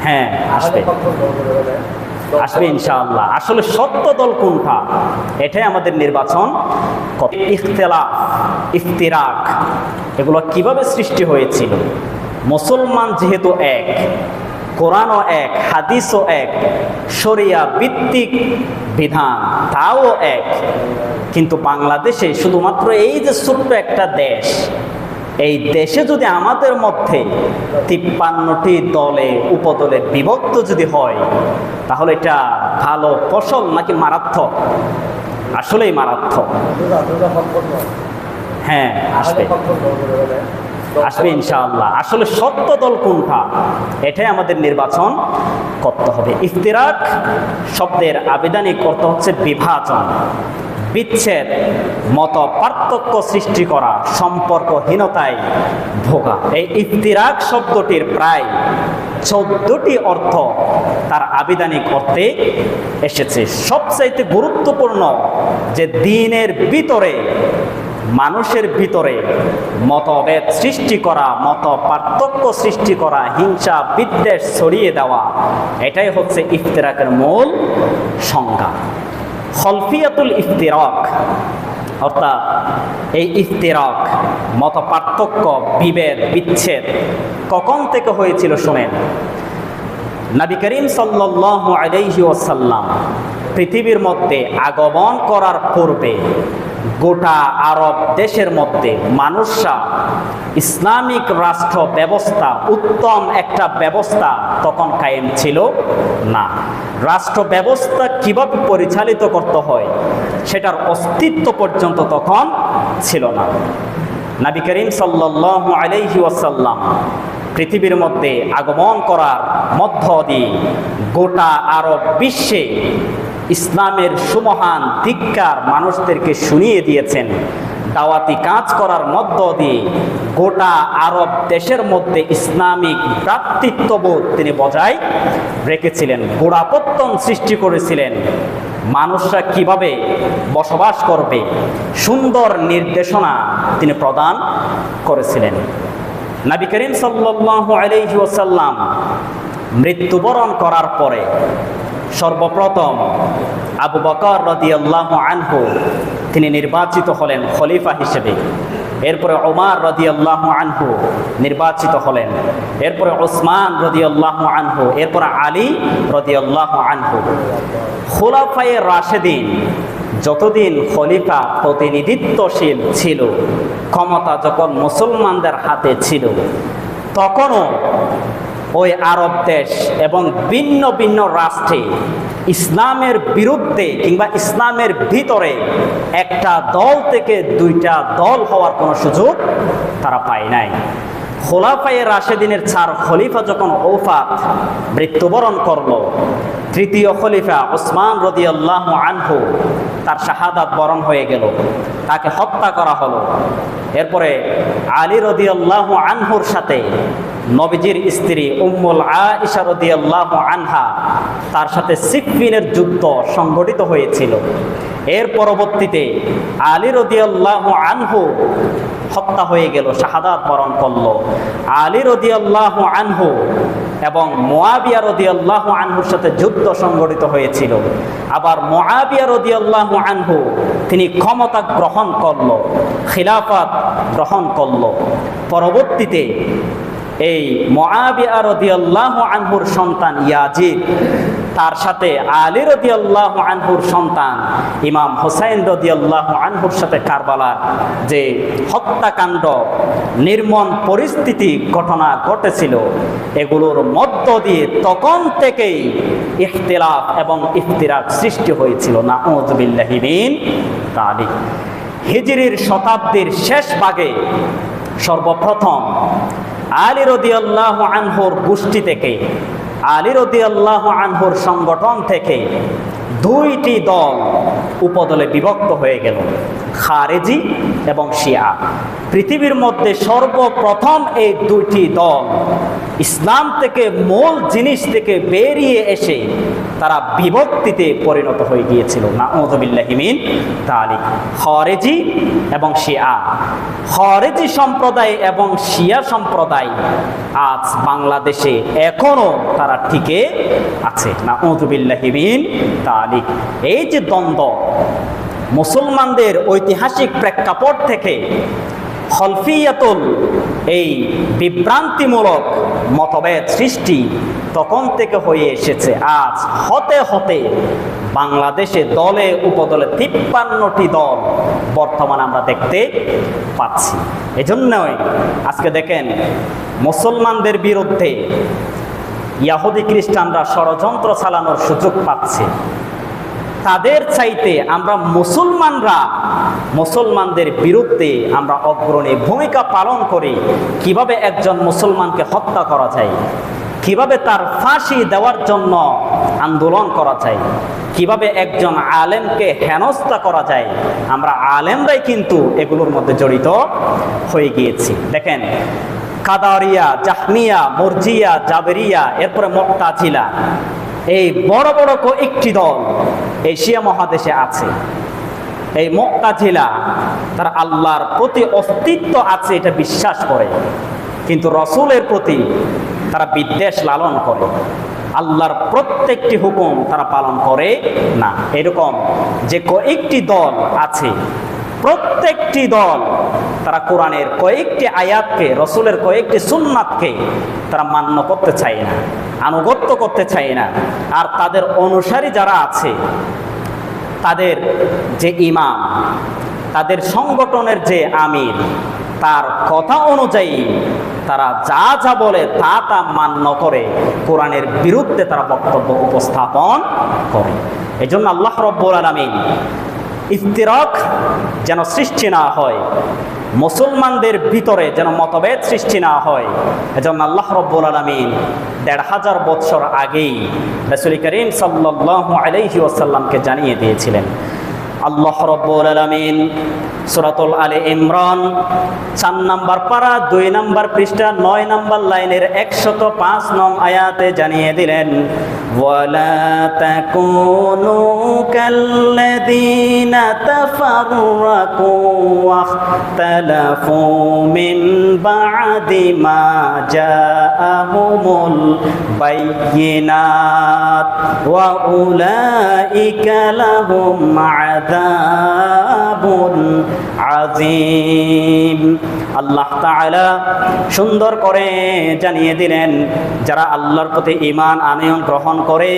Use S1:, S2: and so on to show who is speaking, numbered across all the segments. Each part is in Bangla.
S1: হ্যাঁ, আসবে আসবে ইনশাআল্লাহ। আসলে সত্য দল কোনটা, এটাই আমাদের নির্বাচন। ইখতিলাফ, ইফতিরাক, এগুলো কিভাবে সৃষ্টি হয়েছিল? মুসলমান যেহেতু এক, কোরআনও এক, হাদিসও এক, শরিয়া ভিত্তিক বিধান তাও এক, কিন্তু বাংলাদেশে শুধুমাত্র এই যে ছোট্ট একটা দেশ, এই দেশে যদি আমাদের মধ্যে 53টি দলে উপদলে বিভক্ত যদি হয়, তাহলে এটা ভালো ফসল নাকি মারাত্মক? আসলেই মারাত্মক। হ্যাঁ, আসবে আসবে ইনশাআল্লাহ। আসলে সত্য দল কোনটা, এটাই আমাদের নির্বাচন করতে হবে। ইফতিরাক শব্দের আবিধানিক অর্থ হচ্ছে বিভাজন, বিচ্ছেদ, মত পার্থক্য সৃষ্টি করা, সম্পর্কহীনতায় ভোগা। এই ইফতিরাক শব্দটির প্রায় 14টি অর্থ তার আবিধানিক অর্থে এসেছে। সবচাইতে গুরুত্বপূর্ণ যে দিনের ভিতরে, মানুষের ভিতরে মতভেদ সৃষ্টি করা, মত পার্থক্য সৃষ্টি করা, হিংসা বিদ্বেষ ছড়িয়ে দেওয়া, এটাই হচ্ছে ইফতিরাকের মূল সংজ্ঞা। খলফিয়াতুল ইফতিরাক, অর্থাৎ এই ইফতিরাক, মত পার্থক্য, বিভেদ, বিচ্ছেদ কখন থেকে হয়েছিল শোনেন। নবী করিম সাল্লাল্লাহু আলাইহি ওয়াসাল্লাম পৃথিবীর মধ্যে আগমন করার পূর্বে গোটা আরব দেশের মধ্যে মানুষরা ইসলামিক রাষ্ট্র ব্যবস্থা, উত্তম একটা ব্যবস্থা তখন কায়েম ছিল না। রাষ্ট্র ব্যবস্থা কিভাবে পরিচালিত করতে হয় সেটার অস্তিত্ব পর্যন্ত তখন ছিল না। নবী করিম সাল্লাল্লাহু আলাইহি ওয়াসাল্লাম পৃথিবীর মধ্যে আগমন করার মধ্য দিয়ে গোটা আরব বিশ্বে ইসলামের সুমহান ধিক্কার মানুষদেরকে শুনিয়ে দিয়েছেন। দাওয়াতি কাজ করার মধ্য দিয়ে গোটা আরব দেশের মধ্যে ইসলামিক ভ্রাতৃত্ববোধ তিনি বজায় রেখেছিলেন, গোড়াপত্তন সৃষ্টি করেছিলেন। মানুষরা কিভাবে বসবাস করবে সুন্দর নির্দেশনা তিনি প্রদান করেছিলেন। নবী করিম সাল্লাল্লাহু আলাইহি ওয়াসাল্লাম মৃত্যুবরণ করার পরে সর্বপ্রথম আবু বকর রাদিয়াল্লাহু আনহু তিনি নির্বাচিত হলেন খলিফা হিসেবে। এরপরে ওমর রাদিয়াল্লাহু আনহু নির্বাচিত হলেন। এরপরে ওসমান রাদিয়াল্লাহু আনহু, এরপরে আলী রাদিয়াল্লাহু আনহু। খুলাফায়ে রাশেদিন যতদিন খলিফা প্রতিনিধিত্বশীল ছিল, ক্ষমতা যখন মুসলমানদের হাতে ছিল, তখনও ওই আরব দেশ এবং ভিন্ন ভিন্ন রাষ্ট্রে ইসলামের বিরুদ্ধে কিংবা ইসলামের ভিতরে একটা দল থেকে দুইটা দল হওয়ার কোনো সুযোগ তারা পায় নাই। খোলাফায়ে রাশেদিনের 4 খলিফা যখন ওফাত, মৃত্যুবরণ করল, তৃতীয় খলিফা ওসমান রাদিয়াল্লাহু আনহু তার শাহাদাত বরণ হয়ে গেল, তাকে হত্যা করা হলো। এরপরে আলী রাদিয়াল্লাহু আনহুর সাথে নবীজির স্ত্রী উম্মুল আয়েশা রাদিয়াল্লাহু আনহা, তার সাথে সিফফিনের যুদ্ধ সংঘটিত হয়েছিল। এর পরবর্তীতে আলী রাদিয়াল্লাহু আনহু হত্যা হয়ে গেল, শাহাদাত বরণ করল। আলী রাদিয়াল্লাহু আনহু এবং মুআবিয়া রাদিয়াল্লাহু আনহুর সাথে যুদ্ধ সংঘটিত হয়েছিল। আবার মুআবিয়া রাদিয়াল্লাহু আনহু তিনি ক্ষমতা গ্রহণ করল, খিলাফত গ্রহণ করল। পরবর্তীতে এই মুআবিয়া রাদিয়াল্লাহু আনহুর সন্তান ইয়াজিদ, তার সাথে আলী রাদিয়াল্লাহু আনহুর সন্তান ইমাম হুসাইন রাদিয়াল্লাহু আনহুর সাথে কারবালার যে হত্যাকাণ্ড, নির্মম পরিস্থিতি ঘটনা ঘটেছিল, এগুলোর মধ্য দিয়ে তখন থেকেই ইখতিলাফ এবং ইফতিরাক সৃষ্টি হয়েছিল। নাউযু বিল্লাহি মিন যালিক। হিজরির শতাব্দীর শেষ ভাগে সর্বপ্রথম আলী রাদিয়াল্লাহু আনহুর গোষ্ঠী থেকে, আলী রাদিয়াল্লাহু আনহুর সংগঠন থেকে 2টি দল উপদলে বিভক্ত হয়ে গেল। খারেজি এবং শিয়া। পৃথিবীর মধ্যে সর্বপ্রথম এই দুইটি দল ইসলাম থেকে মূল জিনিস থেকে বেরিয়ে এসে তারা বিভক্তিতে পরিণত হয়ে গিয়েছিল। নাউযুবিল্লাহি মিন যালিক। খারেজি এবং শিয়া, খারেজি সম্প্রদায় এবং শিয়া সম্প্রদায় আজ বাংলাদেশে এখনো তারা টিকে আছে। নাউযুবিল্লাহি মিন যালিক। এই যে দ্বন্দ্ব মুসলমানদের ঐতিহাসিক প্রেক্ষাপট থেকে খলফিয়াতুল এই বিভ্রান্তিমূলক মতভেদ সৃষ্টি তখন থেকে হয়ে এসেছে। আজ হতে হতে বাংলাদেশে দলে উপদলে 53টি দল বর্তমানে আমরা দেখতে পাচ্ছি। এজন্যই আজকে দেখেন মুসলমানদের বিরুদ্ধে ইহুদি খ্রিস্টানরা ষড়যন্ত্র চালানোর সুযোগ পাচ্ছে। তাদের চাইতে আমরা মুসলমানদের বিরুদ্ধে আমরা অগ্রণী ভূমিকা পালন করি। কিভাবে একজন মুসলমানকে হত্যা করা যায়, কিভাবে তার ফাঁসি দেওয়ার জন্য আন্দোলন করা যায়, কিভাবে একজন আলেমকে হেনস্থা করা যায়, আমরা আলেমরাই কিন্তু এগুলোর মধ্যে জড়িত হয়ে গিয়েছি। দেখেন, কাদারিয়া, জাহমিয়া, মুরজিয়া, জাবেরিয়া, এরপরে মুতাজিলা, এই বড় বড় কয়েকটি দল এশিয়া মহাদেশে আছে। এই মুতাজিলা তারা আল্লাহর প্রতি অস্তিত্ব আছে এটা বিশ্বাস করে, কিন্তু রসুলের প্রতি তারা বিদ্বেষ লালন করে। আল্লাহর প্রত্যেকটি হুকুম তারা পালন করে না। এরকম যে কয়েকটি দল আছে, প্রত্যেকটি দল তারা কোরআনের কয়েকটি আয়াতকে, রসুলের কয়েকটি সুন্নাতকে তারা মান্য করতে চায় না, আনুগত্য করতে চায় না। আর তাদের অনুসারী যারা আছে, তাদের যে ইমাম, তাদের সংগঠনের যে আমির, তার কথা অনুযায়ী তারা যা যা বলে তা তা মান্য করে কোরআনের বিরুদ্ধে তারা বক্তব্য উপস্থাপন করে। এজন্য আল্লাহ রাব্বুল আলামিন ইফতিরাক যেন সৃষ্টি না হয়, মুসলমানদের ভিতরে যেন মতভেদ সৃষ্টি না হয়, এজন্য আল্লাহ রাব্বুল আলামিন ১৫০০ বছর আগেই রাসূল করিম সাল্লাল্লাহু আলাইহি ওয়াসাল্লামকে জানিয়ে দিয়েছিলেন। আল্লাহ রাব্বুল আলামিন সূরাতুল আলে ইমরান ৪ নম্বর পারা ২ নম্বর পৃষ্ঠা ৯ নম্বর লাইনের ১০৫ নং আয়াতে জানিয়ে দিলেন, ওয়ালা তাকুনু কাল্লাযীনা তাফাররাকু ওয়াখতালাফু মিন বা'দি মা জাআহুমুল বায়্যিনাত ওয়া উলাইকা লাহুম আযাবুন আযীম। আল্লাহ তাআলা সুন্দর করে জানিয়ে দিলেন, যারা আল্লাহর প্রতি ঈমান আনয়ন গ্রহণ করে,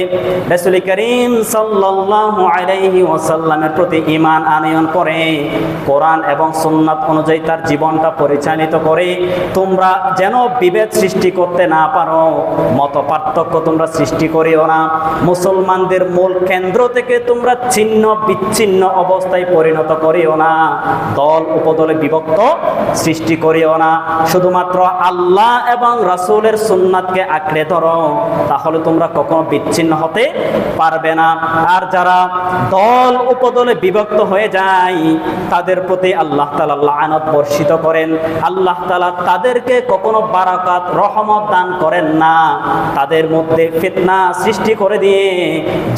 S1: রাসূল করিম সাল্লাল্লাহু আলাইহি ওয়াসাল্লামের প্রতি ঈমান আনয়ন করে, কোরআন এবং সুন্নাত অনুযায়ী তার জীবনটা পরিচালিত করে, তোমরা যেন বিভেদ সৃষ্টি করতে না পারো, মত পার্থক্য তোমরা সৃষ্টি করিও না, মুসলমানদের মূল কেন্দ্র থেকে তোমরা ছিন্ন বিচ্ছিন্ন অবস্থায় পরিণত করিও না, দল উপদলে বিভক্ত সৃষ্টি করিও না, শুধুমাত্র আল্লাহ এবং রাসূলের সুন্নাতকে আঁকড়ে ধরো, তাহলে তোমরা কখনো বিচ্ছিন্ন হতে পারবে না। আর যারা দল উপদলে বিভক্ত হয়ে যায়, তাদের প্রতি আল্লাহ তাআলা লানত বর্ষিত করেন, আল্লাহ তাআলা তাদেরকে কখনো বারাকাত রহমত দান করেন না, তাদের মধ্যে ফিতনা সৃষ্টি করে দিয়ে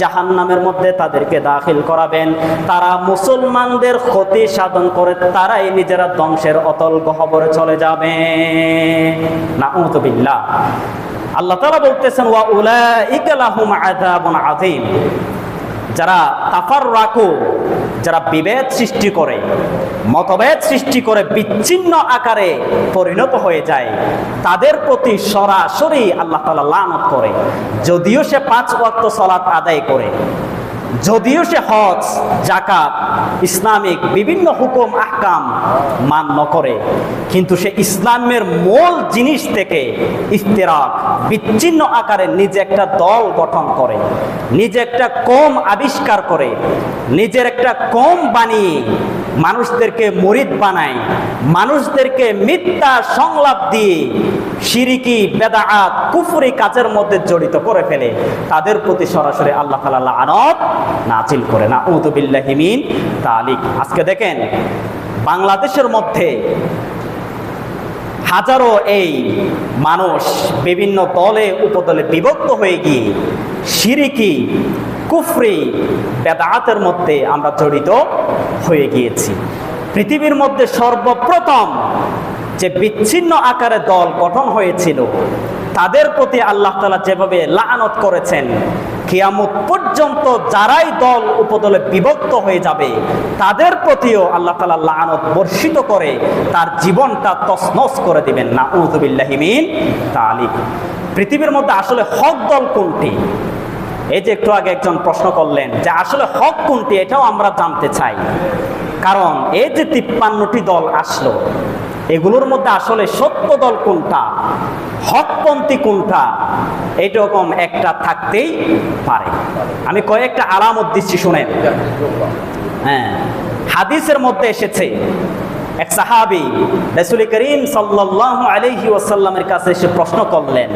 S1: জাহান্নামের মধ্যে তাদেরকে দাখিল করাবেন। তারা মুসলমানদের ক্ষতি সাধন করে তারাই নিজেরা ধ্বংসের অতল গহ্বরে চলে যাবে। নাউযুবিল্লাহ। আল্লাহ তাআলা বলতেছেন, ওয়া উলাইকা লাহুম আযাবুন আযীম। যারা তাফাররাকু, যারা বিভেদ সৃষ্টি করে, মতভেদ সৃষ্টি করে বিচ্ছিন্ন আকারে পরিণত হয়ে যায়, তাদের প্রতি সরাসরি আল্লাহ তাআলা লানত করে। যদিও সে 5 ওয়াক্ত সালাত আদায় করে, যদিও সে হজ, যাকাত, ইসলামিক বিভিন্ন হুকুম আহকাম মান্য করে, কিন্তু সে ইসলামের মূল জিনিস থেকে ইফতিরাক, বিচ্ছিন্ন আকারে নিজে একটা দল গঠন করে, নিজে একটা কওম আবিষ্কার করে, নিজের একটা কওম বানিয়ে মানুষদেরকে মুরিদ বানায়, মানুষদেরকে মিথ্যা সংলাপ দিয়ে শিরিকি, বেদাআত, কুফরি কাজের মধ্যে জড়িত করে ফেলে, তাদের প্রতি সরাসরি আল্লাহ তাআলা লানত নাজিল করে। নাউযু বিল্লাহি মিন যালিক। আজকে দেখেন বাংলাদেশের মধ্যে হাজারো এই মানুষ বিভিন্ন দলে উপদলে বিভক্ত হয়ে গিয়ে শিরিকি, কুফরি, বেদাআতের মধ্যে আমরা জড়িত হয়ে গিয়েছি। পৃথিবীর মধ্যে সর্বপ্রথম যে বিচ্ছিন্ন আকারে দল গঠন হয়েছিল, তাদের প্রতি আল্লাহ তাআলা যেভাবে লানত করেছেন, কিয়ামত পর্যন্ত যারাই দল উপদলে বিভক্ত হয়ে যাবে তাদের প্রতিও আল্লাহ তাআলা লানত বর্ষিত করে তার জীবনটা তছনছ করে দিবেন। নাউযু বিল্লাহি মিন যালিক। পৃথিবীর মধ্যে আসলে হক দল কোনটি? এই যে একটু আগে একজন প্রশ্ন করলেন যে আসলে হক কোনটি, এটাও আমরা জানতে চাই। কারণ এই যে 53টি দল আসলো, এগুলোর মধ্যে আসলে সত্য দল কোনটা, হকপন্থী কোনটা, এইরকম একটা থাকতেই পারে। আমি কয়েকটা আলামত দিচ্ছি, শুনেন। হ্যাঁ, হাদিসের মধ্যে এসেছে এক সাহাবী রাসূল করিম সাল্লাল্লাহু আলাইহি ওয়াসাল্লামের কাছে এসে প্রশ্ন করলেন,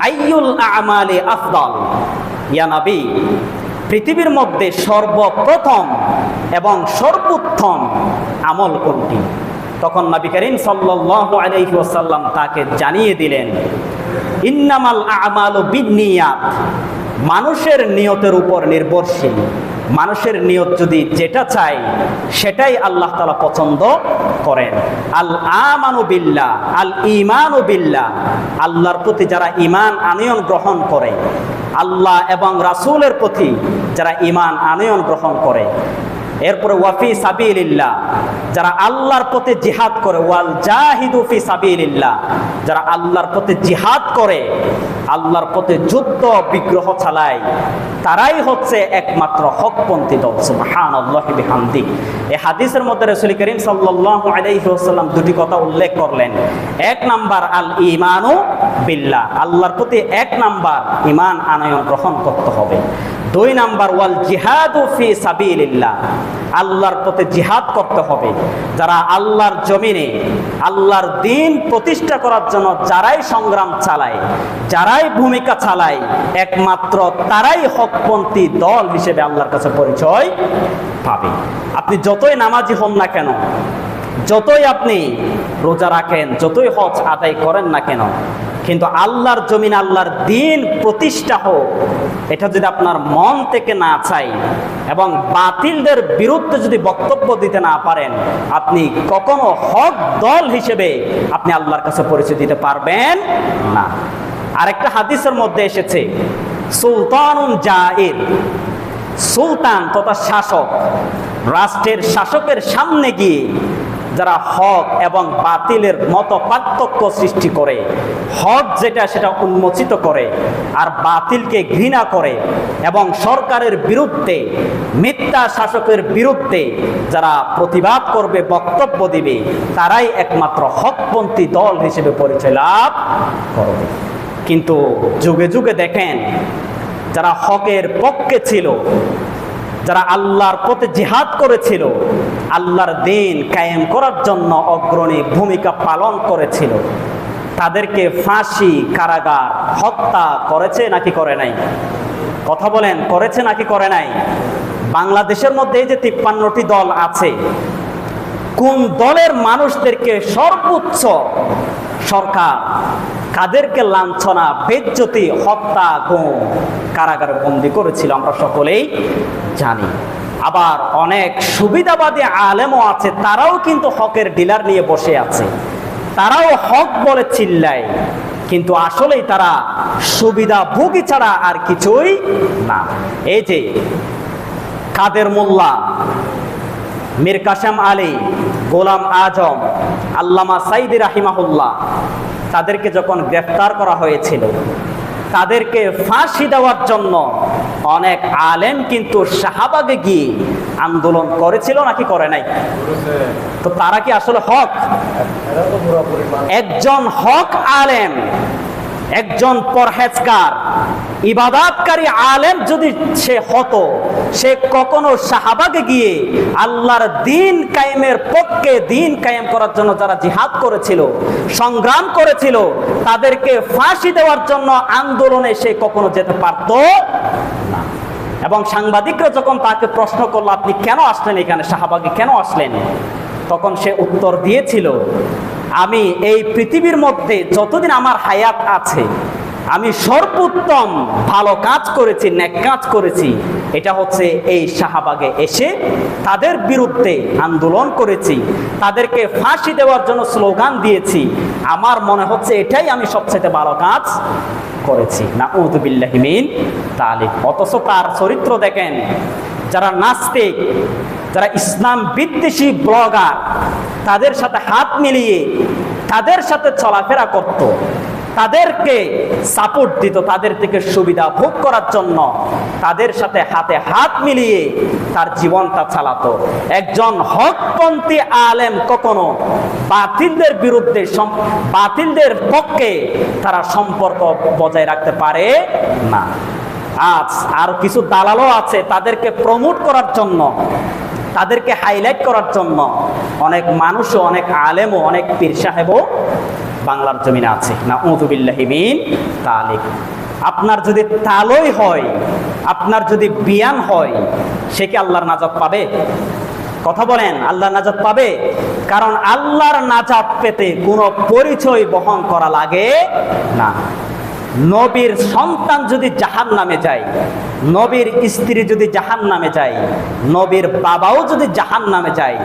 S1: আইয়ুল আমালি আফদাল, ইয়া নবী, পৃথিবীর মধ্যে সর্বপ্রথম এবং সর্বোত্তম আমল কোনটি? তখন নবী করিম সাল্লাল্লাহু আলাইহি ওয়াসাল্লাম তাকে জানিয়ে দিলেন, ইন্নামাল আমালু বিন্নিয়াত, মানুষের নিয়তের উপর নির্ভরশীল। মানুষের নিয়ত যদি যেটা চায় সেটাই আল্লাহ তাআলা পছন্দ করেন। আল আমানু বিল্লাহ, আল ঈমানু বিল্লাহ, আল্লাহর প্রতি যারা ঈমান আনয়ন গ্রহণ করে, আল্লাহ এবং রাসূলের প্রতি যারা ঈমান আনয়ন গ্রহণ করে, এরপরে ওয়াফি সাবিলিল্লাহ, যারা আল্লাহর পথে জিহাদ করে, ওয়াল জাহিদু ফি সাবিলিল্লাহ, যারা আল্লাহর পথে জিহাদ করে, আল্লাহর পথে যুদ্ধ বিগ্রহ চালায়, তারাই হচ্ছে একমাত্র হকপন্থী দল। সুবহানাল্লাহি বিহামদি। এই হাদিসের মধ্যে রাসূল করিম সাল্লাল্লাহু আলাইহি ওয়াসাল্লাম দুটি কথা উল্লেখ করলেন। এক নাম্বার আল ঈমানু বিল্লাহ, আল্লাহর প্রতি এক নাম্বার ঈমান আনয়ন গ্রহণ করতে হবে। দুই নাম্বার ওয়াল জিহাদু ফি সাবিলিল্লাহ, আল্লাহর পথে জিহাদ করতে হবে। যারা আল্লাহর জমিনে আল্লাহর দ্বীন প্রতিষ্ঠা করার জন্য যারাই সংগ্রাম চালায়, যারাই ভূমিকা চালায়, একমাত্র তারাই হকপন্থী দল হিসেবে আল্লাহর কাছে পরিচয় পাবে। আপনি যতই নামাজি হন না কেন, যতই আপনি রোজা রাখেন, যতই হজ আদায় করেন না কেন, কিন্তু আল্লাহর জমিন আল্লাহর দ্বীন প্রতিষ্ঠা হোক, এটা যদি আপনার মন থেকে না চাই এবং বাতিলদের বিরুদ্ধে যদি বক্তব্য দিতে না পারেন, আপনি কখনো হক দল হিসেবে আপনি আল্লাহর কাছে পরিচয় দিতে পারবেন না। আরেকটা হাদিসের মধ্যে এসেছে, সুলতানুন জাইর, সুলতান তথা শাসক, রাষ্ট্রের শাসকের সামনে গিয়ে যারা হক এবং বাতিলের মত পার্থক্য সৃষ্টি করে, হক যেটা সেটা উন্মোচিত করে আর বাতিলকে ঘৃণা করে, এবং সরকারের বিরুদ্ধে, মিথ্যা শাসকের বিরুদ্ধে যারা প্রতিবাদ করবে, বক্তব্য দিবে, তারাই একমাত্র হকপন্থী দল হিসেবে পরিচয় লাভ করবে। কিন্তু যুগে যুগে দেখেন, যারা হকের পক্ষে ছিল, যারা আল্লাহর পথে জিহাদ করেছিল, আল্লাহর দ্বীন কায়েম করার জন্য অগ্রণী ভূমিকা পালন করেছিল, তাদেরকে ফাঁসি, কারাগার, হত্যা করেছে নাকি করে নাই? কথা বলেন, করেছে নাকি করে নাই? বাংলাদেশের মধ্যে এই যে 53টি দল আছে, কোন দলের মানুষদেরকে সর্বোচ্চ সরকার কাদেরকে লাঞ্ছনা, বেজ্জতি, হত্যা, গুম, কারাগারে বন্দী করেছিল আমরা সকলেই জানি। আবার অনেক সুবিধাবাদী আলেমও আছে, তারাও কিন্তু হকের ডিলার নিয়ে বসে আছে, তারাও হক বলে চিল্লায়, কিন্তু আসলেই তারা সুবিধাভোগী ছাড়া আর কিছুই না। এই যে কাদের মোল্লা, মীর কাসেম আলী, গোলাম আজম, আল্লামা সাইদি রাহিমাহুল্লাহ, তাদেরকে যখন গ্রেফতার করা হয়েছিল, তাদেরকে ফাঁসি দেওয়ার জন্য অনেক আলেম কিন্তু শাহবাগে গিয়ে আন্দোলন করেছিল নাকি করে নাই? তো তারা কি আসলে হক? একজন হক আলেম, একজন পরহেজগার, ইবাদতকারী আলেম যদি সে হতো, সে কখনো সাহাবাকে গিয়ে আল্লাহর দিন কায়েমের পক্ষে, দিন কায়েম করার জন্য যারা জিহাদ করেছিল, সংগ্রাম করেছিল, তাদেরকে ফাঁসি দেওয়ার জন্য আন্দোলনে সে কখনো যেতে পারত না। এবং সাংবাদিকরা যখন তাকে প্রশ্ন করলো, আপনি কেন আসলেন এখানে, শাহবাগে কেন আসলেন, তখন সে উত্তর দিয়েছিল, আমি এই পৃথিবীর মধ্যে যতদিন আমার হায়াত আছে আমি সর্বোত্তম ভালো কাজ করেছি, নেক কাজ করেছি, এটা হচ্ছে এই শাহবাগে এসে তাদের বিরুদ্ধে আন্দোলন করেছি, তাদেরকে ফাঁসি দেওয়ার জন্য স্লোগান দিয়েছি। আমার মনে হচ্ছে এটাই আমি সবচেয়ে ভালো কাজ করেছি। নাউযু বিল্লাহি মিন যালিক। অথচ তার চরিত্র দেখেন, যারা নাস্তিক, যারা ইসলাম বিদ্বেষী ব্লগার, তাদের সাথে হাত মিলিয়ে তাদের সাথে চলাফেরা করত, তাদেরকে সাপোর্ট দিত, তাদের থেকে সুবিধা ভোগ করার জন্য তাদের সাথে হাতে হাত মিলিয়ে তার জীবনটা চালাতো। একজন হকপন্থী আলেম কখনো বাতিলদের বিরুদ্ধে, বাতিলদের পক্ষে তারা সম্পর্ক বজায় রাখতে পারে না। আজ আর কিছু দালালও আছে, তাদেরকে প্রমোট করার জন্য, তাদেরকে হাইলাইট করার জন্য অনেক মানুষও, অনেক আলেমও, অনেক পীর সাহেবও বাংলার জমিনে আছে। নাউযু বিল্লাহি মিন যালিক। আপনার যদি তালই হয়, আপনার যদি বিয়ান হয়, সে কি আল্লাহর নাজাত পাবে? কথা বলেন, আল্লাহর নাজাত পাবে? কারণ আল্লাহর নাজাত পেতে কোনো পরিচয় বহন করা লাগে না। নবীর সন্তান যদি জাহান্নামে যায়, নবীর স্ত্রী যদি জাহান্নামে যায়, নবীর বাবাও যদি জাহান্নামে যায়,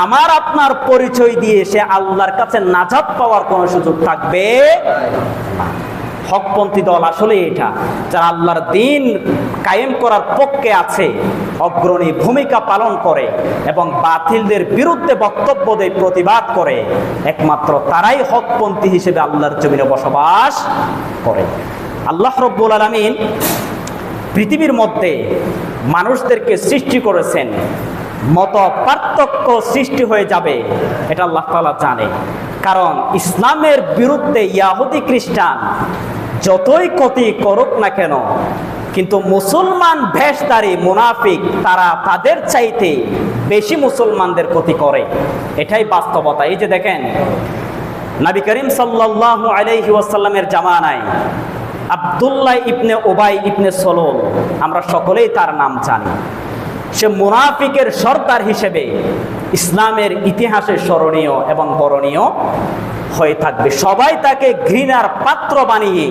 S1: আমার আপনার পরিচয় দিয়ে সে আল্লাহর কাছে নাজাত পাওয়ার কোনো সুযোগ থাকবে না। হকপন্থী দল আসলে এটা, যারা আল্লাহর দিন কায়েম করার পক্ষে আছে, অগ্রণী ভূমিকা পালন করে এবং বাতিলদের বিরুদ্ধে বক্তব্য দেয়, প্রতিবাদ করে, একমাত্র তারাই হকপন্থী হিসেবে আল্লাহর জমিনে বসবাস করে। আল্লাহ রাব্বুল আলামিন পৃথিবীর মধ্যে মানুষদেরকে সৃষ্টি করেছেন, মত পার্থক্য সৃষ্টি হয়ে যাবে এটা আল্লাহ তাআলা জানে। কারণ ইসলামের বিরুদ্ধে ইহুদি খ্রিস্টান যতই ক্ষতি করুক না কেন, কিন্তু মুসলমান ভেষধারী মুনাফিক তারা তাদের চাইতে বেশি মুসলমানদের ক্ষতি করে, এটাই বাস্তবতা। এই যে দেখেন, নবী করিম সাল্লাল্লাহু আলাইহি ওয়াসাল্লামের জামানায় আব্দুল্লাহ ইবনে উবাই ইবনে সলুল, আমরা সকলেই তার নাম জানি, সে মুনাফিকের সর্দার হিসেবে ইসলামের ইতিহাসে স্মরণীয় এবং বরণীয় হয়ে থাকবে। সবাই তাকে ঘৃণার পাত্র বানিয়ে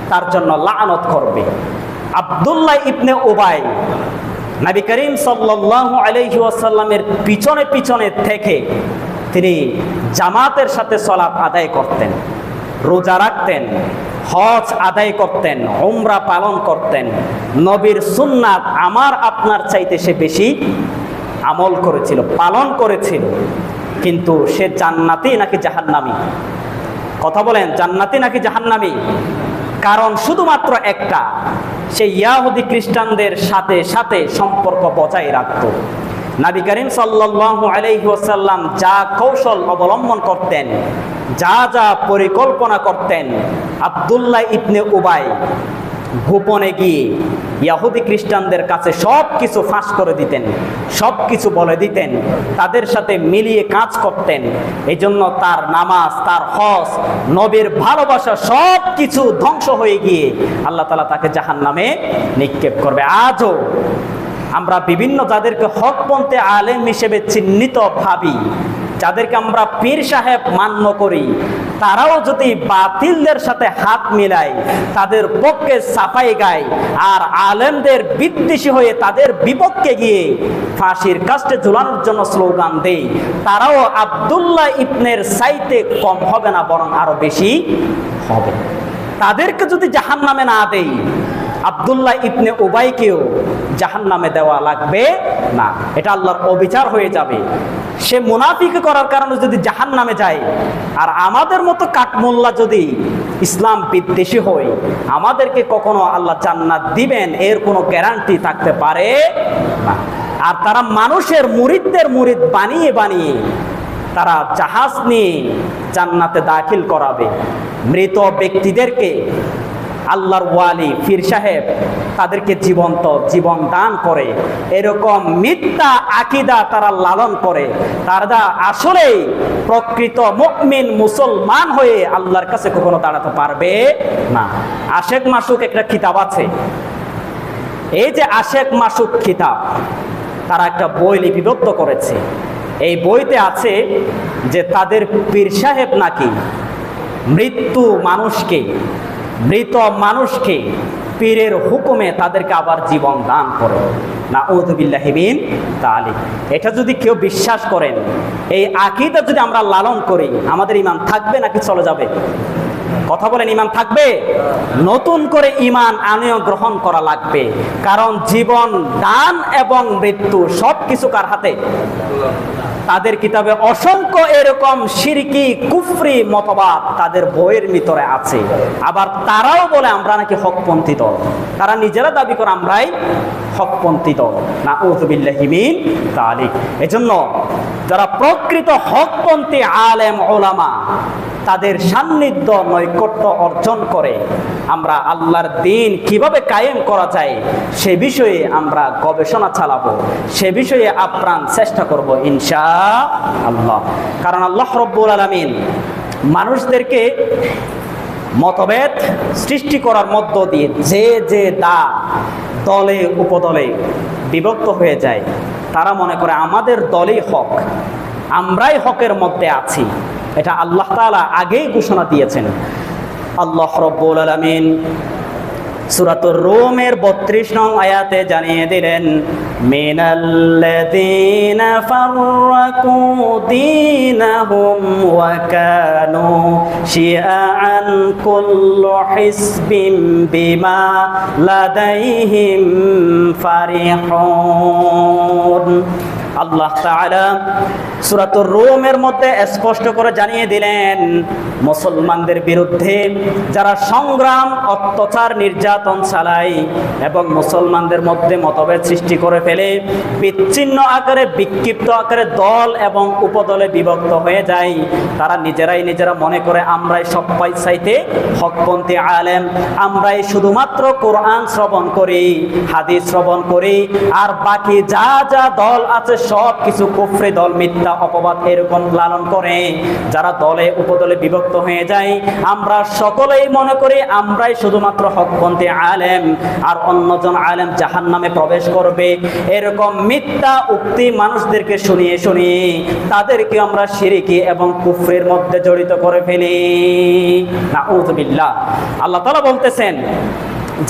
S1: তার জন্য লানত করবে। আব্দুল্লাহ ইবনে উবাই নবী করিম সাল্লাল্লাহু আলাইহি ওয়াসাল্লামের পিছনে পিছনে থেকে তিনি জামাতের সাথে সালাত আদায় করতেন, রোজা রাখতেন, হজ আদায় করতেন, উমরা পালন করতেন। নবীর সুন্নাত আমার আপনার চাইতে সে বেশি আমল করেছিল, পালন করেছিল। কিন্তু সে জান্নাতি নাকি জাহান্নামী? কথা বলেন, জান্নাতি নাকি জাহান্নামী? কারণ শুধুমাত্র একটা, সে ইহুদি খ্রিস্টানদের সাথে সাথে সম্পর্ক বজায় রাখত। নবী করিম সাল্লাল্লাহু আলাইহি ওয়াসাল্লাম যা কৌশল অবলম্বন করতেন, যা যা পরিকল্পনা করতেন, আব্দুল্লাহ ইবনে উবাই গোপনে গিয়ে ইহুদি খ্রিস্টানদের কাছে সব কিছু ফাঁস করে দিতেন, সব কিছু বলে দিতেন, তাদের সাথে মিলিয়ে কাজ করতেন। এই জন্য তার নামাজ, তার হজ, নবীর ভালোবাসা সব কিছু ধ্বংস হয়ে গিয়ে আল্লাহ তাআলা তাকে জাহান্নামে নিক্ষেপ করবে। আজও আমরা বিভিন্ন যাদেরকে হকপন্থী আলেম হিসেবে চিহ্নিত ভাবি, যাদেরকে আমরা পীর সাহেব মান্য করি, তারাও যদি বাতিলদের সাথে হাত মিলায়, তাদের পক্ষে সাফাই গায়, আর আলেমদের বিদ্বেষী হয়ে তাদের বিপক্ষে গিয়ে ফাঁসির কাস্টে ঝুলানোর জন্য স্লোগান দেয়, তারাও আব্দুল্লাহ ইবনের চাইতে কম হবে না, বরং আরো বেশি হবে। তাদেরকে যদি জাহান্নামে না দেই, আব্দুল্লাহ ইবনে উবাইকেও জাহান্নামে দেওয়া লাগবে না, এটা আল্লাহর অবিচার হয়ে যাবে। সে মুনাফিকি করার কারণে যদি জাহান্নামে যায়, আর আমাদের মতো কাঠমোল্লা যদি ইসলাম বিদ্বেষী হয়, আমাদেরকে কখনো আল্লাহ জান্নাত দিবেন এর কোনো গ্যারান্টি থাকতে পারে না। আর তারা মানুষের মুরিদদের মুরিদ বানিয়ে বানিয়ে তারা জাহাজ নিয়ে জান্নাতে দাখিল করাবে। মৃত ব্যক্তিদেরকে আল্লাহর ওয়ালি পীর সাহেব তাদেরকে জীবন্ত জীবন দান করে, এরকম মিথ্যা আকীদা তারা লালন করে, তারা আসলেই প্রকৃত মুমিন মুসলমান হয়ে আল্লাহর কাছে কখনো দাঁড়াতে পারবে না। আশেক মাসুক একটা কিতাব আছে, এই যে আশেক মাসুক কিতাব, তারা একটা বই লিপিবদ্ধ করেছে। এই বইতে আছে যে তাদের পীর সাহেব নাকি মৃত মানুষকে পীরের হুকুমে তাদেরকে আবার জীবন দান করে। নাউযুবিল্লাহি মিন যালিক। এটা যদি কেউ বিশ্বাস করেন, এই আকীদা যদি আমরা লালন করি, আমাদের ঈমান থাকবে নাকি চলে যাবে? কথা বলেন, ঈমান থাকবে? নতুন করে ঈমান আনিও গ্রহণ করা লাগবে, কারণ জীবন দান এবং মৃত্যু সব কিছু কার হাতে? তাদের কিতাবে অসংখ্য এরকম শিরকি কুফরি মতবাদ তাদের বইয়ের ভিতরে আছে। আবার তারাও বলে আমরা নাকি হকপন্থী দল, তারা নিজেরা দাবি করে আমরাই হকপন্থী দল। নাউযুবিল্লাহি মিন যালিক। এজন্য যারা প্রকৃত হকপন্থী আলেম ওলামা, তাদের সান্নিধ্য নৈকট্য অর্জন করে আমরা আল্লাহর দ্বীন কিভাবে কায়েম করা যায় সে বিষয়ে আমরা গবেষণা চালাবো, সে বিষয়ে আপ্রাণ চেষ্টা করব ইনশাআল্লাহ। কারণ আল্লাহ রাব্বুল আলামিন মানুষদেরকে মতভেদ সৃষ্টি করার মধ্য দিয়ে যে দলে উপদলে বিভক্ত হয়ে যায়, তারা মনে করে আমাদের দলই হক, আমরাই হকের মধ্যে আছি। এটা আল্লাহ তাআলা আগেই ঘোষণা দিয়েছেন। আল্লাহ রাব্বুল আলামিন সূরাতুর রুমের 32 নং আয়াতে জানিয়ে দিলেন, মিনাল্লাযীনা ফাররাকু দীনাহুম ওয়া কানু শিআআন কুল্লু হিসবিম বিমা লাদাইহিম ফারিহুন। আল্লাহ তাআলা সূরাতুর রুমের মধ্যে স্পষ্ট করে জানিয়ে দিলেন, মুসলমানদের বিরুদ্ধে যারা সংগ্রাম, অত্যাচার, নির্যাতন চালায় এবং মুসলমানদের মধ্যে মতভেদ সৃষ্টি করে ফেলে, বিচ্ছিন্ন আকারে বিক্ষিপ্ত আকারে দল এবং উপদলে বিভক্ত হয়ে যায়, তারা নিজেরা মনে করে আমরাই সবাই চাইতে হকপন্থী আলেম, আমরাই শুধুমাত্র কোরআন শ্রবণ করি, হাদিস শ্রবণ করি, আর বাকি যা দল আছে সব কিছু কুফরি দল, মিথ্যা অপবাদ এরকম লালন করে। যারা দলে উপদলে বিভক্ত হয়ে যায়, আমরা সকলেই মনে করি আমরাই শুধুমাত্র হকপন্থী আলেম, আর অন্যজন আলেম জাহান্নামে প্রবেশ করবে। এরকম মিথ্যা উক্তি মানুষদেরকে শুনিয়ে তাদেরকে আমরা শিরকি এবং কুফরির মধ্যে জড়িত করে ফেলি। নাউযুবিল্লাহ। আল্লাহ তাআলা বলতেছেন,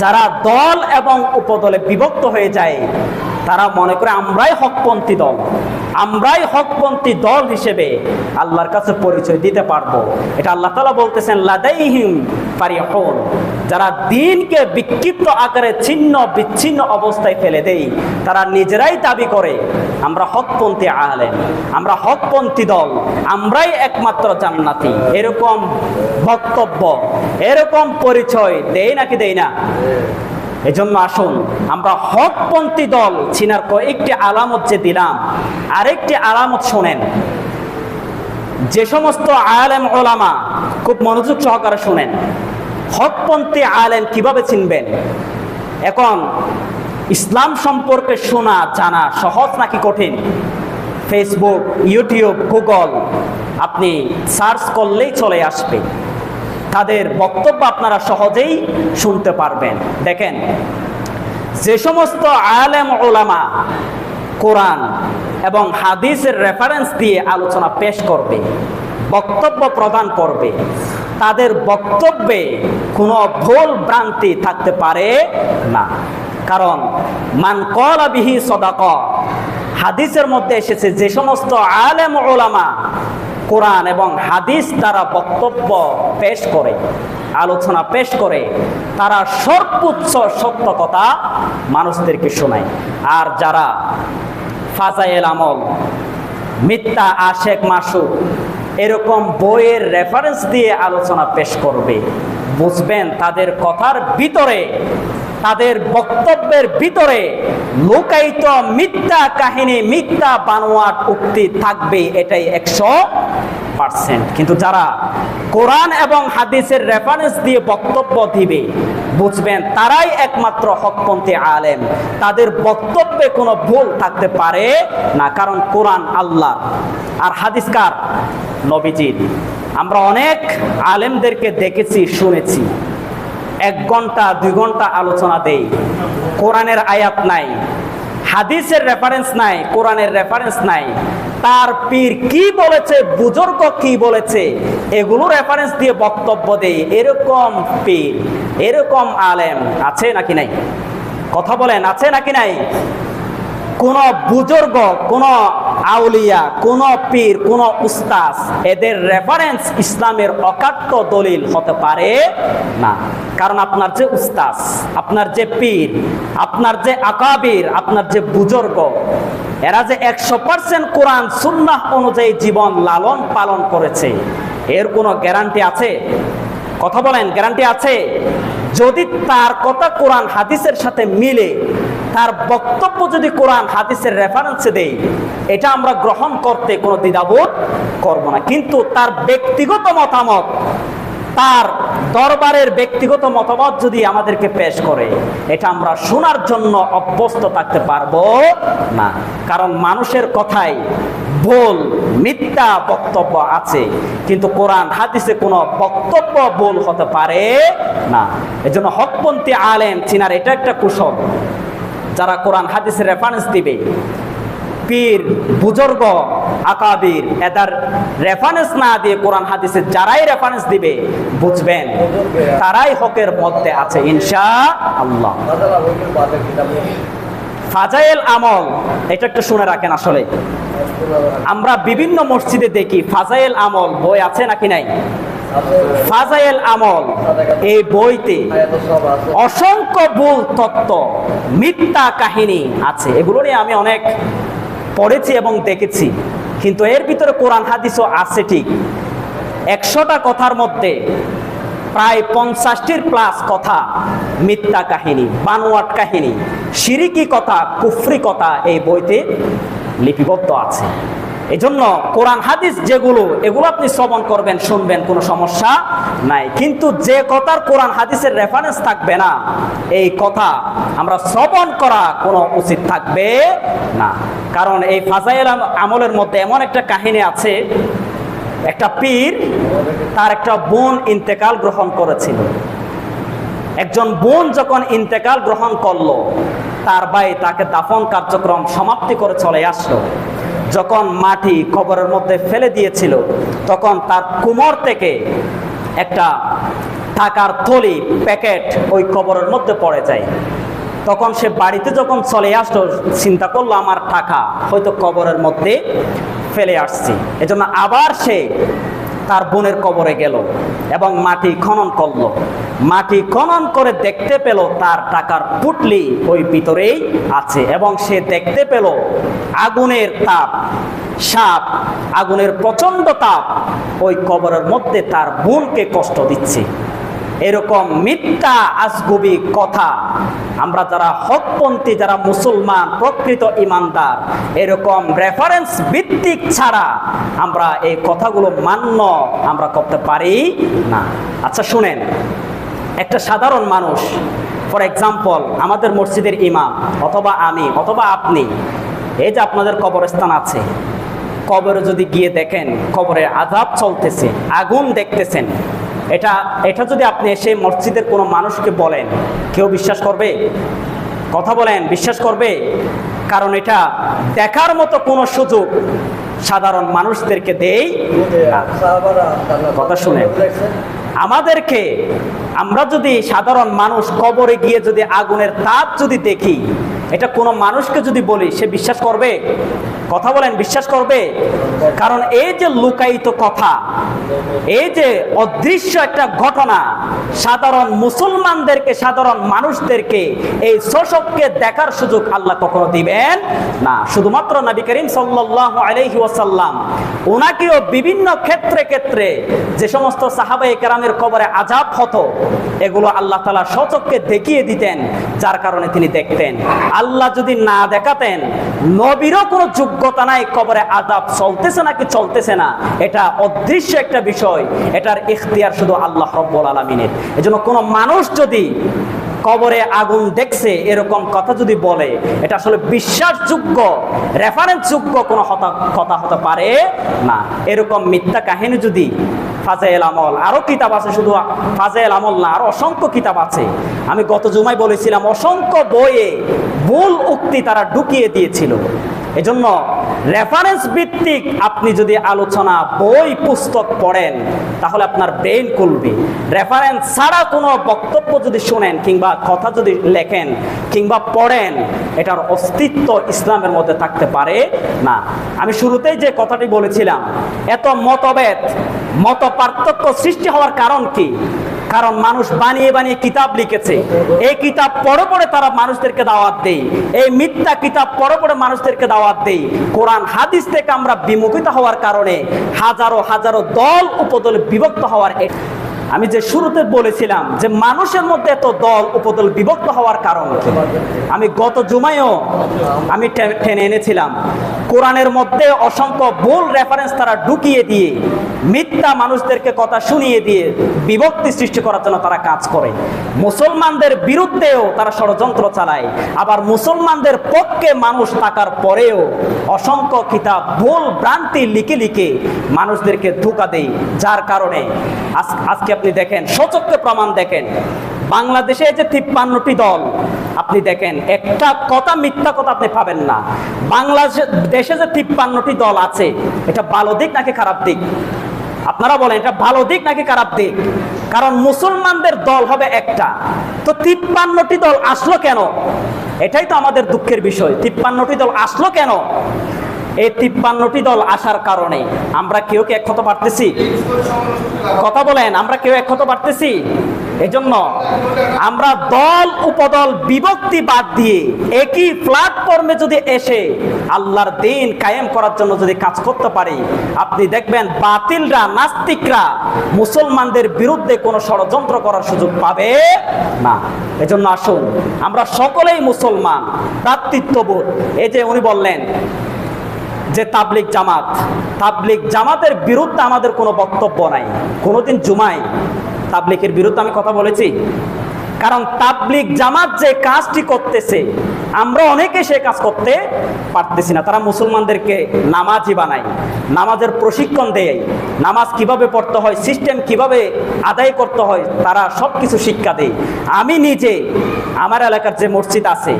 S1: যারা দল এবং উপদলে বিভক্ত হয়ে যায়, তারা মনে করে আমরাই হকপন্থী দল, আমরাই হকপন্থী দল হিসেবে আল্লাহর কাছে পরিচয় দিতে পারবো। এটা আল্লাহ তাআলা বলতেছেন, লাদাইহিম ফারিহুন। যারা দ্বীনকে বিক্ষিপ্ত আকারে ছিন্ন বিচ্ছিন্ন অবস্থায় ফেলে দেয়, তারা নিজেরাই দাবি করে আমরা হকপন্থী আলেম, আমরা হকপন্থী দল, আমরাই একমাত্র জান্নাতি। এরকম বক্তব্য, এরকম পরিচয় দেয় নাকি দেয় না? এজন্য আসুন আমরা হকপন্থী দল চিনার কয়েকটি আলামত যে দিলাম, আরেকটি আলামত শোনেন। যে সমস্ত আলেম ওলামা খুব মনোযোগ সহকারে শুনেন, হকপন্থী আলেম কিভাবে চিনবেন? এখন ইসলাম সম্পর্কে শোনা জানা সহজ নাকি কঠিন? ফেসবুক, ইউটিউব, গুগল আপনি সার্চ করলেই চলে আসবে, তাদের বক্তব্য আপনারা সহজেই শুনতে পারবেন। দেখেন, যে সমস্ত আলেম ওলামা কোরআন এবং হাদিসের রেফারেন্স দিয়ে আলোচনা পেশ করবে, বক্তব্য প্রদান করবে, তাদের বক্তব্যে কোনো ভুল ভ্রান্তি থাকতে পারে না। কারণ মান ক্বালা বিহি সাদাকা, হাদিসের মধ্যে এসেছে যে সমস্ত আলেম ওলামা কোরআন এবং হাদিস দ্বারা বক্তব্য পেশ করে, আলোচনা পেশ করে, তারা সর্বোচ্চ সত্য কথা মানুষদেরকে শোনায়। আর যারা ফাজাইল আমল, মিথ্যা আশেক মাসুক এরকম বইয়ের রেফারেন্স দিয়ে আলোচনা পেশ করবে, বুঝবেন তাদের কথার ভিতরে, তাদের বক্তব্যের ভিতরে লুকায়িত মিথ্যা কাহিনী, মিথ্যা বানোয়াট উক্তি থাকবে। এটাই 1%। কিন্তু যারা কোরআন এবং হাদিসের রেফারেন্স দিয়ে বক্তব্য দিবে, বুঝবেন তারাই একমাত্র হকপন্থী আলেম। তাদের বক্তব্যে কোনো ভুল থাকতে পারে না, কারণ কোরআন আল্লাহ আর হাদিস কার? নবীজির। আমরা অনেক আলেমদেরকে দেখেছি, শুনেছি, 1 ঘন্টা 2 ঘন্টা আলোচনা দেই, কোরআনের আয়াত নাই, হাদিসের রেফারেন্স নাই, কোরআনের রেফারেন্স নাই, তার পীর কি বলেছে, বুজুর্গ কি বলেছে, এগুলো রেফারেন্স দিয়ে বক্তব্য দেই। এরকম পীর, এরকম আলেম আছে নাকি নাই? কথা বলেন, আছে নাকি নাই? কোন বুজুর্গ, কোন আউলিয়া, কোন পীর, কোন উস্তাদ, এদের রেফারেন্স ইসলামের অকাট্য দলিল হতে পারে না। কারণ আপনার যে উস্তাদ, আপনার যে পীর, আপনার যে আকাবির, আপনার যে বুজুর্গ, এরা যে 100% কোরআন সুন্নাহ অনুযায়ী জীবন লালন পালন করেছে, এর কোনো গ্যারান্টি আছে? কথা বলেন, গ্যারান্টি আছে? যদি তার কথা কোরআন হাদিসের সাথে মিলে, তার বক্তব্য যদি কোরআন হাদিসের রেফারেন্সে দেই, এটা আমরা গ্রহণ করতে কোনো দ্বিধাবোধ করব না। কিন্তু তার ব্যক্তিগত মতামত, তার দরবারের ব্যক্তিগত মতামত যদি আমাদেরকে পেশ করে, এটা আমরা শোনার জন্য অভ্যস্ত থাকতে পারবো না। কারণ মানুষের কথাই ভুল, মিথ্যা বক্তব্য আছে, কিন্তু কোরআন হাদিসে কোনো বক্তব্য ভুল হতে পারে না। এজন্য হকপন্থী আলেম চিনার এটা একটা কৌশল। যারা কোরআন হাদিসের রেফারেন্স দিবে, পীর, বুজুর্গ, আকাবির, এদের রেফারেন্স না দিয়ে কোরআন হাদিসের যারাই রেফারেন্স দিবে, বুঝবেন তারাই হকের মধ্যে আছে ইনশাআল্লাহ। ফাজাইল আমল, এটা একটু শুনে রাখেন। আসলে আমরা বিভিন্ন মসজিদে দেখি ফাজাইল আমল বই আছে নাকি নাই? ফাজাইল আমল এই বইতে অসংখ্য ভুল তত্ত্ব, মিথ্যা কাহিনী আছে। এগুলো নিয়ে আমি অনেক পড়েছি এবং দেখেছি, কিন্তু এর ভিতরে কোরআন হাদিসও আছে ঠিক। 100টা কথার মধ্যে প্রায় 50টির প্লাস কথা মিথ্যা কাহিনী, বানোয়াট কাহিনী, শিরিকি কথা, কুফরি কথা এই বইতে লিপিবদ্ধ আছে। এজন্য কোরআন হাদিস যেগুলো, এগুলো আপনি শ্রবণ করবেন, শুনবেন, কোনো সমস্যা নাই। কিন্তু যে কথার কোরআন হাদিসের রেফারেন্স থাকবে না, এই কথা আমরা শ্রবণ করা কোনো উচিত থাকবে না। কারণ এই ফাজাইল আমলের মধ্যে এমন একটা কাহিনী আছে, একটা পীর তার একটা বোন ইন্তেকাল গ্রহণ করেছিল। একজন বোন যখন ইন্তেকাল গ্রহণ করলো, তার ভাই তাকে দাফন কার্যক্রম সমাপ্তি করে চলে আসলো। যখন মাটি কবরের মধ্যে ফেলে দিয়েছিল, তখন তার কোমর থেকে একটা টাকার থলি, প্যাকেট ওই কবরের মধ্যে পড়ে যায়। তখন সে বাড়িতে যখন চলে আসলো, চিন্তা করলো আমার টাকা হয়তো কবরের মধ্যে ফেলে আসছি। এজন্য আবার সে তার বোনের কবরে গেল এবং মাটি খনন করলো। মাটি খনন করে দেখতে পেল তার টাকার পুটলি ওই ভিতরেই আছে, এবং সে দেখতে পেল আগুনের তাপ, সাপ, আগুনের প্রচন্ড তাপ ওই কবরের মধ্যে তার বোনকে কষ্ট দিচ্ছে। এরকম মিথ্যা আজগুবি কথা আমরা যারা হকপন্থী, যারা মুসলমান, প্রকৃত ইমানদার, এরকম রেফারেন্স ভিত্তিক ছাড়া আমরা এই কথাগুলো মান্য আমরা করতে পারি না। আচ্ছা শুনেন, একটা সাধারণ মানুষ, ফর এক্সাম্পল আমাদের মসজিদের ইমাম অথবা আমি অথবা আপনি, এই যে আপনাদের কবরস্থান আছে, কবরে যদি গিয়ে দেখেন কবরে আযাব চলতেছে, আগুন দেখতেছেন, এটা যদি আপনি এসে মসজিদের কোনো মানুষকে বলেন, কেউ বিশ্বাস করবে? কথা বলেন, বিশ্বাস করবে? কারণ এটা দেখার মতো কোনো সুযোগ সাধারণ মানুষদেরকে দেই না। কথা শুনে আমাদেরকে, আমরা যদি সাধারণ মানুষ কবরে গিয়ে যদি আগুনের তাপ যদি দেখি, এটা কোনো মানুষকে যদি বলি, সে বিশ্বাস করবে? কথা বলেন, বিশ্বাস করবে? কারণ এই যে লুকায়িত কথা, এই যে অদৃশ্য একটা ঘটনা, সাধারণ মুসলমানদেরকে, সাধারণ মানুষদেরকে এই শোষককে দেখার সুযোগ আল্লাহ কখনো দিবেন না। শুধুমাত্র নবী করিম সাল্লাল্লাহু আলাইহি ওয়াসাল্লাম, ওনাকেও বিভিন্ন ক্ষেত্রে ক্ষেত্রে যে সমস্ত সাহাবায়ে কেরামের কবরে আযাব হতো, এগুলো আল্লাহ তাআলা শোষককে দেখিয়ে দিতেন, যার কারণে তিনি দেখতেন। আল্লাহ যদি না দেখাতেন, নবীরও কোনো যোগ্য যোগ্যতা নাই, কবরে আযাব চলতেছে নাকি চলতেছে না এটা অদৃশ্য একটা বিষয়, এটার ইখতিয়ার শুধু আল্লাহ রাব্বুল আলামিনের। এজন্য কোনো মানুষ যদি কবরে আগুন দেখছে এরকম কথা যদি বলে, এটা আসলে বিশ্বাসযোগ্য রেফারেন্সযোগ্য কোনো কথা হতে পারে না। এরকম মিথ্যা কাহিনী যদি ফাজাইল আমল, আরো কিতাব আছে, শুধু ফাজাইল আমল না, আরো অসংখ্য কিতাব আছে। আমি গত জুমায় বলেছিলাম অসংখ্য বইয়ে ভুল উক্তি তারা ঢুকিয়ে দিয়েছিল। এজন্য রেফারেন্স ভিত্তিক আপনি যদি আলোচনা বই পুস্তক পড়েন তাহলে আপনার ব্রেন খুলবে। রেফারেন্স ছাড়া কোনো বক্তব্য যদি শোনেন কিংবা কথা যদি লেখেন কিংবা পড়েন, এটার অস্তিত্ব ইসলামের মধ্যে থাকতে পারে না। আমি শুরুতেই যে কথাটি বলেছিলাম, এত মতভেদ মত পার্থক্য সৃষ্টি হওয়ার কারণ কি? কারণ মানুষ বানিয়ে বানিয়ে কিতাব লিখেছে, এই কিতাব পড়ে পড়ে তারা মানুষদেরকে দাওয়াত দেয়, এই মিথ্যা কিতাব পড়ে পড়ে মানুষদেরকে দাওয়াত দেয়। কোরআন হাদিস থেকে আমরা বিমুখিত হওয়ার কারণে হাজারো হাজারো দল উপদল বিভক্ত হওয়ার, আমি যে শুরুতে বলেছিলাম যে মানুষের মধ্যে এত দল উপদল বিভক্ত হওয়ার কারণ কি, আমি গত জুমায়ও আমি টেনে এনেছিলাম। কোরআনের মধ্যে অসংখ্য ভুল রেফারেন্স তারা ঢুকিয়ে দিয়ে মিথ্যা মানুষদেরকে কথা শুনিয়ে দিয়ে বিভক্তি সৃষ্টি করার জন্য তারা কাজ করে। মুসলমানদের বিরুদ্ধেও তারা ষড়যন্ত্র চালায়, আবার মুসলমানদের পক্ষে মানুষ থাকার পরেও অসংখ্য কিতাব ভুল ভ্রান্তি লিখে লিখে মানুষদেরকে ধোঁকা দেয়। যার কারণে আজকে আপনি দেখেন, সচক্ষে প্রমাণ দেখেন, বাংলাদেশে যে 53টি দল, আপনি দেখেন একটা কথা মিথ্যা কথা আপনি পাবেন না। বাংলাদেশে যে 53টি দল আছে, এটা ভালো দিক নাকি খারাপ দিক? আপনারা বলেন এটা ভালো দিক নাকি খারাপ দিক? কারণ মুসলমানদের দল হবে একটা, তো 53টি দল আসলো কেন? এটাই তো আমাদের দুঃখের বিষয়। 53টি দল আসলো কেন? এই 53টি দল আসার কারণে আমরা কেউ কি এক হতে পারতেছি? কথা বলেন, আমরা কেউ এক হতে পারতেছি? এজন্য আমরা দল উপদল বিভক্তি বাদ দিয়ে একই প্ল্যাটফর্মে যদি এসে আল্লাহর দ্বীন কায়েম করার জন্য যদি কাজ করতে পারি, আপনি দেখবেন বাতিলরা, নাস্তিকরা মুসলমানদের বিরুদ্ধে কোনো ষড়যন্ত্র করার সুযোগ পাবে না। এজন্য আসুন আমরা সকলেই মুসলমান, ভ্রাতৃত্ববোধ। এই যে উনি বললেন যে তাবলিগ জামাতের বিরুদ্ধে আমাদের কোনো বক্তব্য নাই। কোনোদিন জুমায় তাবলিগের বিরুদ্ধে আমি কথা বলেছি? কারণ তাবলিগ জামাত যে কাজটি করতেছে আমরা অনেকে সে কাজ করতে পারতেছি না। তারা মুসলমানদেরকে নামাজি বানায়, নামাজের প্রশিক্ষণ দেয়, নামাজ কিভাবে পড়তে হয়, সিস্টেম কিভাবে আদায় করতে হয়, তারা সব কিছু শিক্ষা দেয়। আমি নিজে আমার এলাকার যে মসজিদ আছে,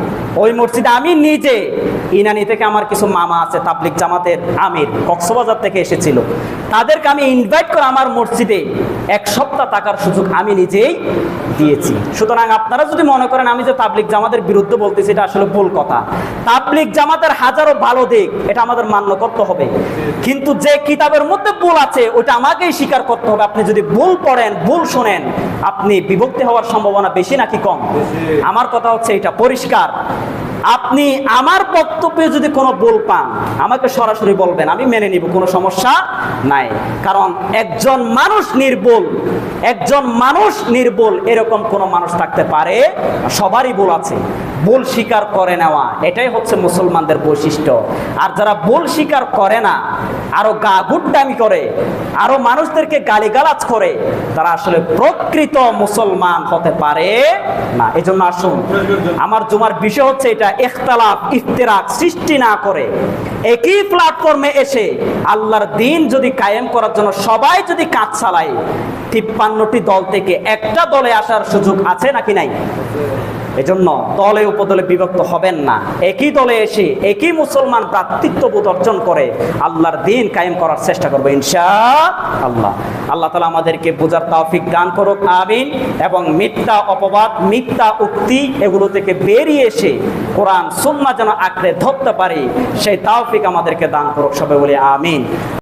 S1: ওই মসজিদে আমি নিজে, ইনানি থেকে আমার কিছু মামা আছে তাবলিগ জামাতের আমির, কক্সবাজার থেকে এসেছিল, তাদেরকে আমি ইনভাইট করে আমার মসজিদে এক সপ্তাহ থাকার সুযোগ আমি নিজেই দিয়েছি। সুতরাং আপনারা যদি মনে করেন আমি যে তাবলিগ জামাতের বিরুদ্ধে বলতেছি, এটা আসলে ভুল কথা। তাবলিগ জামাতের হাজারো ভালো দিক, এটা আমাদের মান্য করতে হবে, কিন্তু যে কিতাবের মধ্যে ভুল আছে ওটা আমাকেই স্বীকার করতে হবে। আপনি যদি ভুল পড়েন, ভুল শোনেন, আপনি বিভক্তি হওয়ার সম্ভাবনা বেশি নাকি কম? আমার কথা হচ্ছে এটা পরিষ্কার। আপনি আমার বক্তব্যে যদি কোনো ভুল পান আমাকে সরাসরি বলবেন, আমি মেনে নিব, কোনো সমস্যা নাই। কারণ একজন মানুষ নির্ভুল এরকম কোনো মানুষ থাকতে পারে? সবারই ভুল আছে। ভুল স্বীকার করে নেওয়া, এটাই হচ্ছে মুসলমানদের বৈশিষ্ট্য। আর যারা ভুল স্বীকার করে না, আরো গা গুট্টামি করে, আরো মানুষদেরকে গালিগালাজ করে, তারা আসলে প্রকৃত মুসলমান হতে পারে না। এজন্য আসুন, আমার জুমার বিষয় হচ্ছে এটা, ইখতিলাফ ইফতিরাক সৃষ্টি না করে একই প্ল্যাটফর্মে এসে আল্লাহর দ্বীন যদি কায়েম করার জন্য সবাই যদি কাজ চালায়, 53টি দল থেকে একটা দলে আসার সুযোগ আছে নাকি নাই? এজন্য দলে উপদলে বিভক্ত হবেন না, একই দলে এসে একই মুসলমান ভ্রাতৃত্ববোধ অর্জন করে আল্লাহর দ্বীন কায়েম করার চেষ্টা করবো ইনশাআল্লাহ। আল্লাহ তাআলা আমাদেরকে বোঝার তৌফিক দান করুক, আমিন। এবং মিথ্যা অপবাদ, মিথ্যা উক্তি এগুলো থেকে বেরিয়ে এসে কোরআন সুন্নাহ যেন আঁকড়ে ধরতে পারি, সেই তৌফিক আমাদেরকে দান করুক। সবাই বলি আমিন।